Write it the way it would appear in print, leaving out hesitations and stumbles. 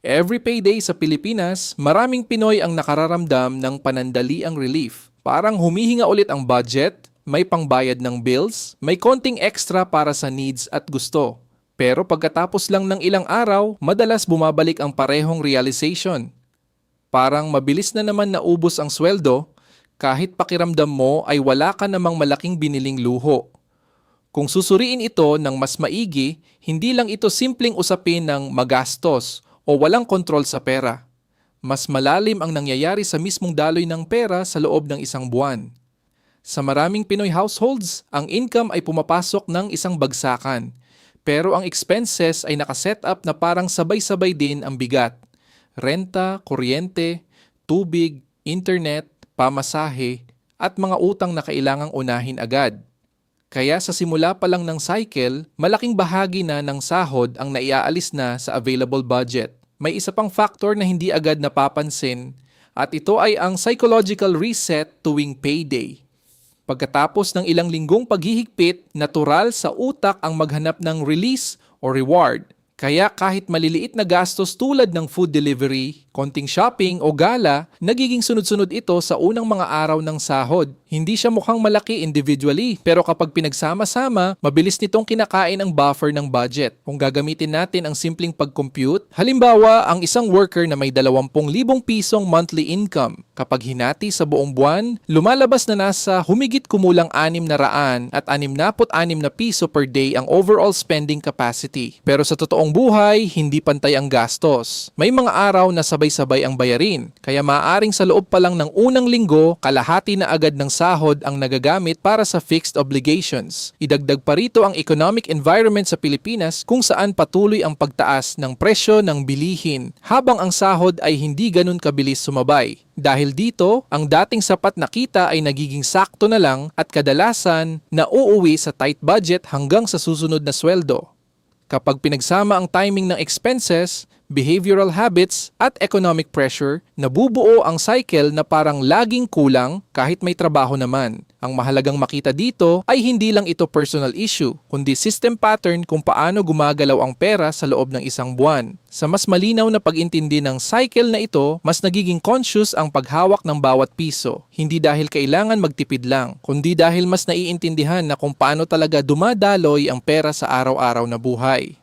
Every payday sa Pilipinas, maraming Pinoy ang nakararamdam ng panandaliang relief. Parang humihinga ulit ang budget, may pangbayad ng bills, may konting extra para sa needs at gusto. Pero pagkatapos lang ng ilang araw, madalas bumabalik ang parehong realization. Parang mabilis na naman naubos ang sweldo, kahit pakiramdam mo ay wala ka namang malaking biniling luho. Kung susuriin ito ng mas maigi, hindi lang ito simpleng usapin ng magastos o walang kontrol sa pera. Mas malalim ang nangyayari sa mismong daloy ng pera sa loob ng isang buwan. Sa maraming Pinoy households, ang income ay pumapasok ng isang bagsakan. Pero ang expenses ay nakaset up na parang sabay-sabay din ang bigat. Renta, kuryente, tubig, internet, pamasahe, at mga utang na kailangang unahin agad. Kaya sa simula pa lang ng cycle, malaking bahagi na ng sahod ang naiaalis na sa available budget. May isa pang factor na hindi agad napapansin at ito ay ang psychological reset tuwing payday. Pagkatapos ng ilang linggong paghihigpit, natural sa utak ang maghanap ng release o reward. Kaya kahit maliliit na gastos tulad ng food delivery, konting shopping o gala, nagiging sunod-sunod ito sa unang mga araw ng sahod. Hindi siya mukhang malaki individually, pero kapag pinagsama-sama, mabilis nitong kinakain ang buffer ng budget. Kung gagamitin natin ang simpleng pag-compute, halimbawa ang isang worker na may 20,000 pisong monthly income, kapag hinati sa buong buwan, lumalabas na nasa humigit kumulang 600 at 66 na piso per day ang overall spending capacity. Pero sa totoong buhay, hindi pantay ang gastos. May mga araw na sabay-sabay ang bayarin, kaya maaaring sa loob pa lang ng unang linggo, kalahati na agad ng sahod ang nagagamit para sa fixed obligations. Idagdag pa rito ang economic environment sa Pilipinas kung saan patuloy ang pagtaas ng presyo ng bilihin, habang ang sahod ay hindi ganun kabilis sumabay. Dahil dito, ang dating sapat na kita ay nagiging sakto na lang at kadalasan nauuwi sa tight budget hanggang sa susunod na sweldo. Kapag pinagsama ang timing ng expenses, behavioral habits at economic pressure, nabubuo ang cycle na parang laging kulang kahit may trabaho naman. Ang mahalagang makita dito ay hindi lang ito personal issue, kundi system pattern kung paano gumagalaw ang pera sa loob ng isang buwan. Sa mas malinaw na pag-intindi ng cycle na ito, mas nagiging conscious ang paghawak ng bawat piso. Hindi dahil kailangan magtipid lang, kundi dahil mas naiintindihan na kung paano talaga dumadaloy ang pera sa araw-araw na buhay.